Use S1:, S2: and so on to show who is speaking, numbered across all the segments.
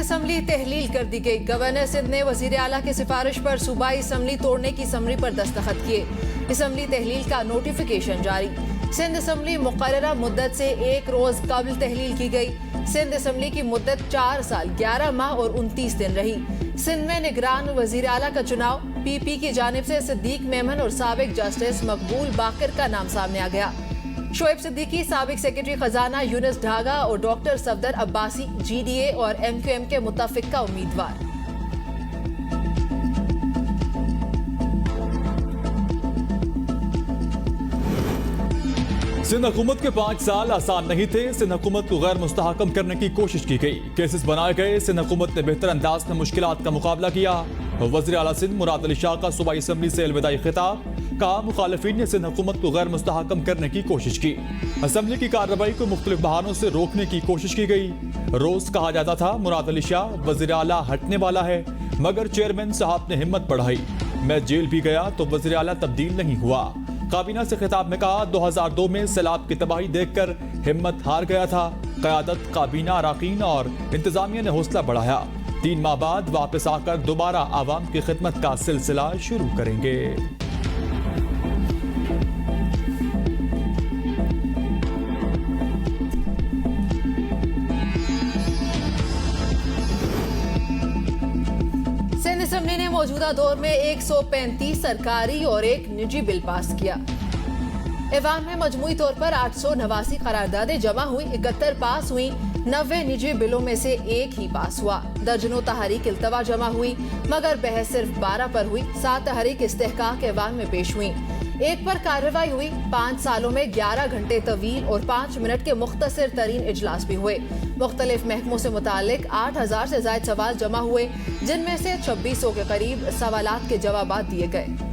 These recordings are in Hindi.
S1: असम्बली तहलील कर दी गई। गवर्नर सिंध ने वजीर आला की सिफारिश पर सूबाई असम्बली तोड़ने की समरी पर दस्तखत किए। असम्बली तहलील का नोटिफिकेशन जारी। सिंध असम्बली मुकर्ररा मुद्दत से एक रोज कबल तहलील की गई। सिंध असम्बली की मुद्दत 4 साल 11 माह और 29 दिन रही। सिंध में निगरान वजीर आला का चुनाव PP की जानिब से सिद्दीक मेमन और साबिक जस्टिस मकबूल बाकर का नाम सामने आ गया। शोएब सिद्दीकी, साबिक सेक्रेटरी खजाना यूनुस ढागा और डॉक्टर सफदर अब्बासी GDA और MQM के मुतफिका उम्मीदवार।
S2: सिंध हुकूमत के 5 साल आसान नहीं थे। सिंध हुकूमत को गैर मुस्तहकम करने की कोशिश की गई, केसेस बनाए गए। सिंध हुकूमत ने बेहतर अंदाज में मुश्किलात का मुकाबला किया। वज़ीर आला सिंध मुराद अली शाह का सूबाई असम्बली से अलविदाई खिताब। कहा, मुखालिफिन ने सिंध हुकूमत को गैर मुस्तहकम करने की कोशिश की। असम्बली की कार्रवाई को मुख्तलिफ बहानों से रोकने की कोशिश की गई। रोज कहा जाता था मुराद अली शाह वज़ीर आला हटने वाला है, मगर चेयरमैन साहब ने हिम्मत बढ़ाई। मैं जेल भी गया तो वज़ीर आला तब्दील नहीं हुआ। काबीना से खिताब में कहा, 2002 में सैलाब की तबाही देखकर हिम्मत हार गया था। क़यादत, काबीना, अराकीन और इंतजामिया ने हौसला बढ़ाया। 3 माह बाद वापस आकर दोबारा आवाम की खिदमत का सिलसिला शुरू करेंगे।
S1: सिंध असम्बली ने मौजूदा दौर में 135 सरकारी और एक निजी बिल पास किया। ऐवान में मजमूई तौर पर 889 करारदादें जमा हुई, 71 पास हुई। 90 निजी बिलों में से एक ही पास हुआ। दर्जनों तहरीक इल्तवा जमा हुई, मगर बहस सिर्फ 12 पर हुई। 7 तहरीक इस्तेहकाक ऐवान में पेश हुई, एक पर कार्रवाई हुई। 5 सालों में 11 घंटे तवील और 5 मिनट के मुख्तसर तरीन इजलास भी हुए। मुख्तलिफ महकमों से मुतालिक 8000 से ज्यादा सवाल जमा हुए, जिनमें से 2600 के करीब सवालात के जवाबात दिए गए।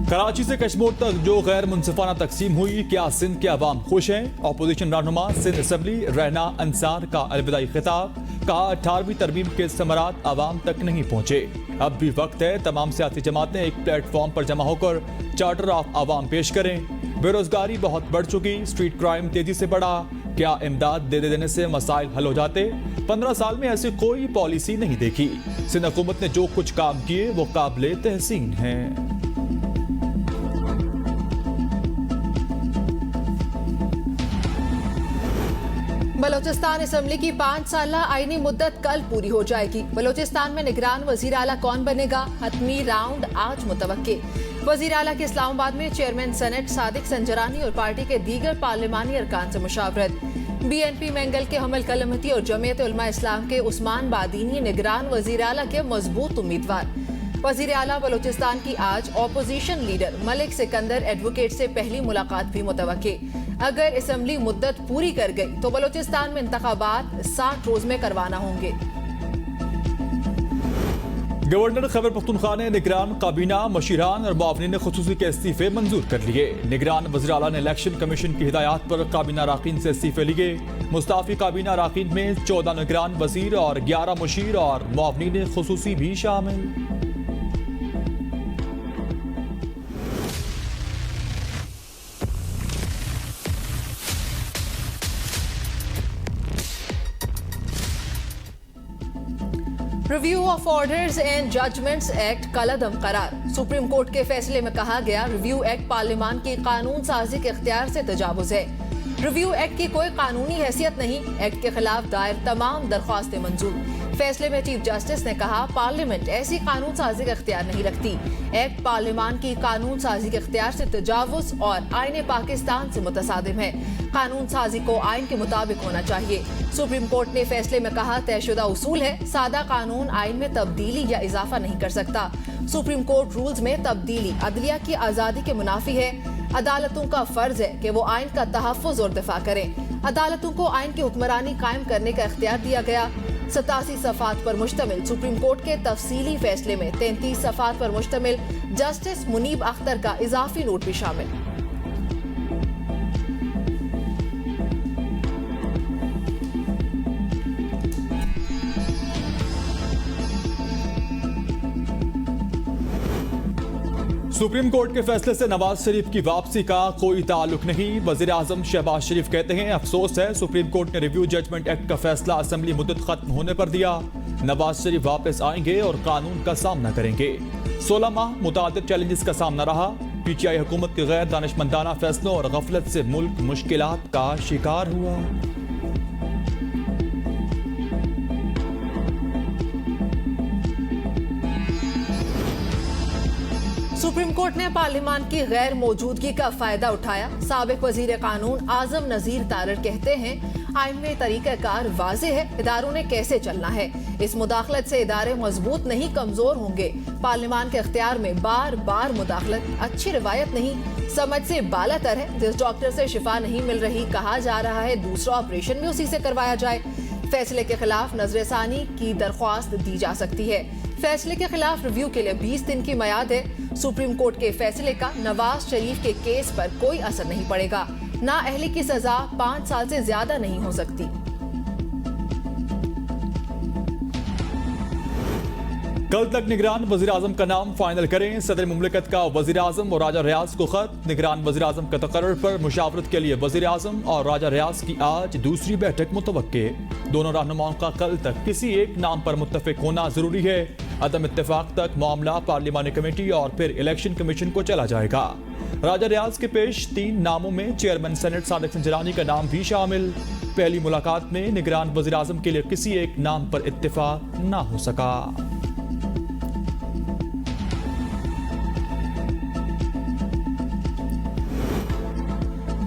S2: कराची से कश्मीर तक जो गैर मुनसिफाना तकसीम हुई, क्या सिंध के अवाम खुश हैं? अपोजिशन रहनुमा सिंध असम्बली रहना अंसार का अलविदाई खिताब। कहा, 18वीं तरमीम के समरात अवाम तक नहीं पहुंचे। अब भी वक्त है तमाम सियासी जमातें एक प्लेटफॉर्म पर जमा होकर चार्टर ऑफ अवाम पेश करें। बेरोजगारी बहुत बढ़ चुकी, स्ट्रीट क्राइम तेजी से बढ़ा। क्या इमदाद दे देने से मसाइल हल हो जाते? 15 साल में ऐसी कोई पॉलिसी नहीं देखी। सिंध हुकूमत ने जो कुछ काम किए वो काबिले तहसीन हैं।
S1: बलोचिस्तान असम्बली की 5 साल आईनी मुद्दत कल पूरी हो जाएगी। बलोचिस्तान में निगरान वजीर आला कौन बनेगा? हतमी राउंड आज मुतवक्के। वजीर आला के इस्लामाबाद में चेयरमैन सेनेट सादिक संजरानी और पार्टी के दीगर पार्लिमानी अरकान से मुशावरत। BNP मैंगल के हमल कलमती और जमीयत उलमा इस्लाम के उस्मान बादीनी निगरान वजीर आला के मजबूत उम्मीदवार। वजीर आला बलोचिस्तान की आज opposition leader Malik Sikandar advocate से पहली मुलाकात भी मुतवक्के। अगर असम्बली मुद्दत पूरी कर गई तो बलोचिस्तान में इंतखाबात 60 रोज में करवाना होंगे।
S2: गवर्नर खैबर पख्तूनख्वा ने निगरान काबीना, मशीरान और मुआवनीन खुसूसी के इस्तीफे मंजूर कर लिए। निगरान वज़ीर आला ने इलेक्शन कमीशन की हिदायत पर काबीना अराकीन से इस्तीफे लिए। मुस्ताफी काबीना अराकीन में 14 निगरान वजीर और 11 मुशीर और मुआवनीन खुसूसी भी शामिल।
S1: Review of orders and judgments act कलअदम करार। सुप्रीम कोर्ट के फैसले में कहा गया, रिव्यू एक्ट पार्लियामान की कानून साजी के इख्तियार से तजावुज है। रिव्यू एक्ट की कोई कानूनी हैसियत नहीं। एक्ट के खिलाफ दायर तमाम दरख्वास्तें मंजूर। फैसले में चीफ जस्टिस ने कहा, पार्लियामेंट ऐसी कानून साजी का इख्तियार नहीं रखती। एक्ट पार्लियामान की कानून साजी के इख्तियार से तजावुज और आईन पाकिस्तान से मुतसादिम है। कानून साजी को आइन के मुताबिक होना चाहिए। सुप्रीम कोर्ट ने फैसले में कहा, तयशुदा उसूल है, सादा कानून आइन में तब्दीली या इजाफा नहीं कर सकता। सुप्रीम कोर्ट रूल्स में तब्दीली अदलिया की आजादी के मुनाफी है। अदालतों का फर्ज है कि वो आइन का तहफ़्फ़ुज़ और दिफा करें। अदालतों को आइन की हुक्मरानी कायम करने का इख्तियार दिया गया। 87 सफ़ात पर मुश्तमिल सुप्रीम कोर्ट के तफसीली फैसले में 33 सफ़ात पर मुश्तमिल जस्टिस मुनीब अख्तर का इजाफी नोट भी शामिल।
S2: सुप्रीम कोर्ट के फैसले से नवाज शरीफ की वापसी का कोई ताल्लुक नहीं। वजीर आजम शहबाज शरीफ कहते हैं, अफसोस है सुप्रीम कोर्ट ने रिव्यू जजमेंट एक्ट का फैसला असेंबली मुद्दत खत्म होने पर दिया। नवाज शरीफ वापस आएंगे और कानून का सामना करेंगे। 16 माह मुतादिद चैलेंजेस का सामना रहा। पीटीआई हुकूमत के गैर दानिशमंदाना फैसलों और गफलत से मुल्क मुश्किलात का शिकार हुआ।
S1: सुप्रीम कोर्ट ने पार्लियामान की गैर मौजूदगी का फायदा उठाया। साबिक वजीर कानून आजम नजीर तारर कहते हैं, आइन में तरीकाकार वाज़ेह है, इदारों ने कैसे चलना है। इस मुदाखलत से इदारे मजबूत नहीं कमजोर होंगे। पार्लियामान के इख्तियार में बार बार मुदाखलत अच्छी रिवायत नहीं, समझ से बालातर है। जिस डॉक्टर से शिफा नहीं मिल रही, कहा जा रहा है दूसरा ऑपरेशन भी उसी से करवाया जाए। फैसले के खिलाफ नजरसानी की दरख्वास्त दी जा सकती है। फैसले के खिलाफ रिव्यू के लिए 20 दिन की मियाद है। सुप्रीम कोर्ट के फैसले का नवाज शरीफ के केस पर कोई असर नहीं पड़ेगा। नाअहली की सजा 5 साल से ज्यादा नहीं हो सकती।
S2: कल तक निगरान वजीर आजम का नाम फाइनल करें। सदर मुमलिकत का वजीर आजम और राजा रियाज को खत। निगरान वजीर आजम का तकर्रुर पर मुशावरत के लिए वजीर आजम और राजा रियाज की आज दूसरी बैठक मुतवक्के। दोनों रहनुमाओं का कल तक किसी एक नाम पर मुत्तफिक होना जरूरी है। अदम इत्तेफाक तक मामला पार्लियामानी कमेटी और फिर इलेक्शन कमीशन को चला जाएगा। राजा रियाज के पेश 3 नामों में चेयरमैन सेनेट सादिक संजरानी का नाम भी शामिल। पहली मुलाकात में निगरान वजीर आजम के लिए किसी एक नाम पर इत्तेफाक ना हो सका।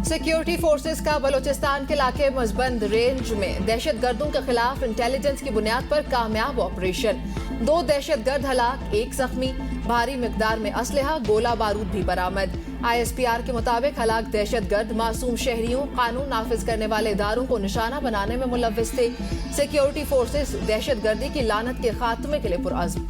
S1: सिक्योरिटी फोर्सेस का बलूचिस्तान के इलाके मजबंद रेंज में दहशतगर्दों के खिलाफ इंटेलिजेंस की बुनियाद पर कामयाब ऑपरेशन। 2 दहशतगर्द हलाक, 1 जख्मी। भारी मिकदार में असलहा, गोला बारूद भी बरामद। ISPR के मुताबिक हलाक दहशतगर्द मासूम शहरियों, कानून नाफिज करने वाले इदारों को निशाना बनाने में मुलव्विस थे। सिक्योरिटी फोर्सेस दहशतगर्दी की लानत के खात्मे के लिए पुरअज़्म।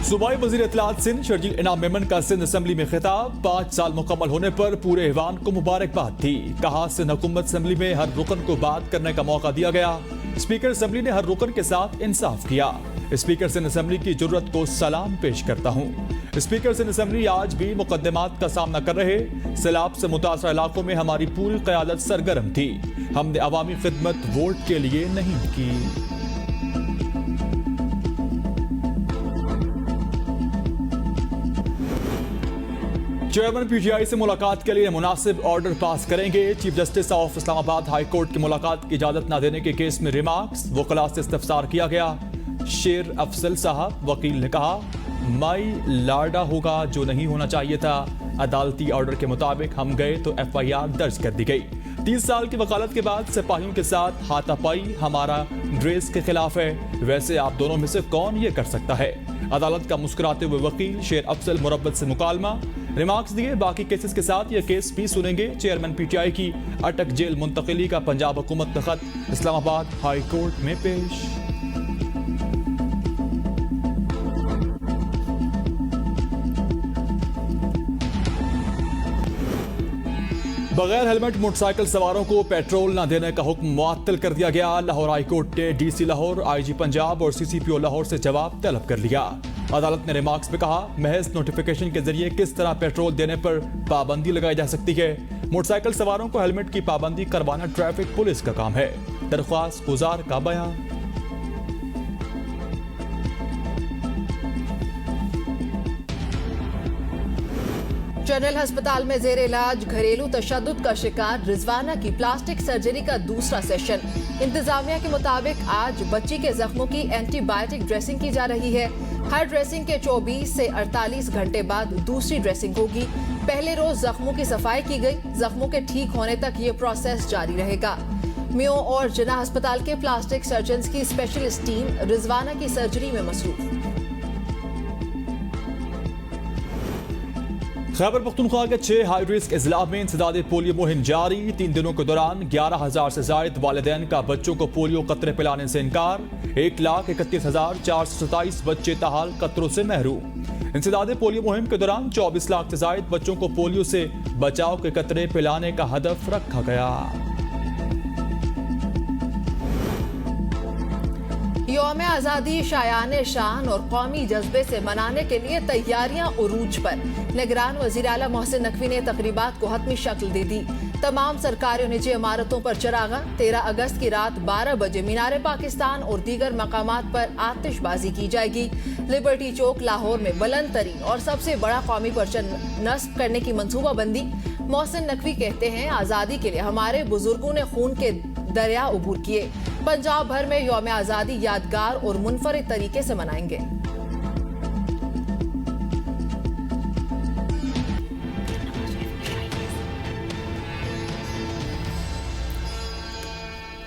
S2: सूबाई वजीर इत्तलात सिंध शर्जील इनाम मेमन का सिंध असेंबली में खिताब। 5 साल मुकम्मल होने पर पूरे ऐवान को मुबारकबाद थी। कहा, सिंध हुकूमत असेंबली में हर रुकन को बात करने का मौका दिया गया। स्पीकर असेंबली ने हर रुकन के साथ इंसाफ किया। स्पीकर सिंध असेंबली की जुर्रत को सलाम पेश करता हूँ। स्पीकर सिंध असेंबली आज भी मुकदमात का सामना कर रहे। सैलाब से मुतासर इलाकों में हमारी पूरी क़यादत सरगर्म थी। हमने अवामी खिदमत वोट के लिए नहीं की। चेयरमैन पीटीआई से मुलाकात के लिए मुनासिब ऑर्डर पास करेंगे। Chief justice of Islamabad high court की मुलाकात की इजाजत न देने के केस में रिमार्क्स वकला से इस्तफसार किया गया। शेर अफसल साहब वकील ने कहा, माई लाडा होगा जो नहीं होना चाहिए था। अदालती ऑर्डर के मुताबिक हम गए तो FIR दर्ज कर दी गई। 30 साल की वकालत के बाद सिपाहियों के साथ हाथापाई हमारा ड्रेस के खिलाफ है। वैसे आप दोनों में से कौन ये कर सकता है। अदालत का मुस्कुराते हुए वकील शेर अफसल मुरब्बत से मुकालमा। रिमार्क्स दिए, बाकी केसेस के साथ यह केस भी सुनेंगे। चेयरमैन पीटीआई की अटक जेल मुंतकिली का पंजाब हुकूमत का खत इस्लामाबाद हाई कोर्ट में पेश। बगैर हेलमेट मोटरसाइकिल सवारों को पेट्रोल न देने का हुक्म मुअत्तल कर दिया गया। लाहौर हाई कोर्ट ने DC लाहौर, IG पंजाब और CCPO लाहौर से जवाब तलब कर लिया। अदालत ने रिमार्क्स में कहा, महज नोटिफिकेशन के जरिए किस तरह पेट्रोल देने पर पाबंदी लगाई जा सकती है। मोटरसाइकिल सवारों को हेलमेट की पाबंदी करवाना ट्रैफिक पुलिस का काम है। दरख्वास्त गुजार का बयान।
S1: जनरल अस्पताल में जेर इलाज घरेलू तशद्दुद का शिकार रिजवाना की प्लास्टिक सर्जरी का दूसरा सेशन। इंतजामिया के मुताबिक आज बच्ची के जख्मों की एंटीबायोटिक ड्रेसिंग की जा रही है। हर ड्रेसिंग के 24 से 48 घंटे बाद दूसरी ड्रेसिंग होगी। पहले रोज जख्मों की सफाई की गई। जख्मों के ठीक होने तक ये प्रोसेस जारी रहेगा। मियो और जिना अस्पताल के प्लास्टिक सर्जन की स्पेशलिस्ट टीम रिजवाना की सर्जरी में मसरूफ।
S2: खैबर पख्तूनख्वा के 6 हाई रिस्क अजला में इंसदाद पोलियो मुहिम जारी। 3 दिनों के दौरान 11,000 से जायद वालिदैन का बच्चों को पोलियो कतरे पिलाने से इनकार। 1,31,427 बच्चे ताहाल कतरों से महरूम। इंसदाद पोलियो मुहिम के दौरान 24 लाख से जायद बच्चों को पोलियो से बचाव के कतरे पिलाने का हदफ रखा गया।
S1: यौम आज़ादी शायान शान और कौमी जज्बे से मनाने के लिए तैयारियां उरूज पर। निगरान वज़ीर आला मोहसिन नकवी ने तकरीबात को हतमी शक्ल दे दी। तमाम सरकारी और निजी इमारतों पर चरागा। 13 अगस्त की रात 12 बजे मीनार पाकिस्तान और दीगर मकामात पर आतिशबाजी की जाएगी। लिबर्टी चौक लाहौर में बुलंद तरीन और सबसे बड़ा कौमी परचम नस्ब करने की मंसूबाबंदी। मोहसिन नकवी कहते हैं, आज़ादी के लिए हमारे बुजुर्गों ने खून के दरिया उबूर किए। पंजाब भर में यौम आज़ादी यादगार और मुनफरिद तरीके से मनाएंगे।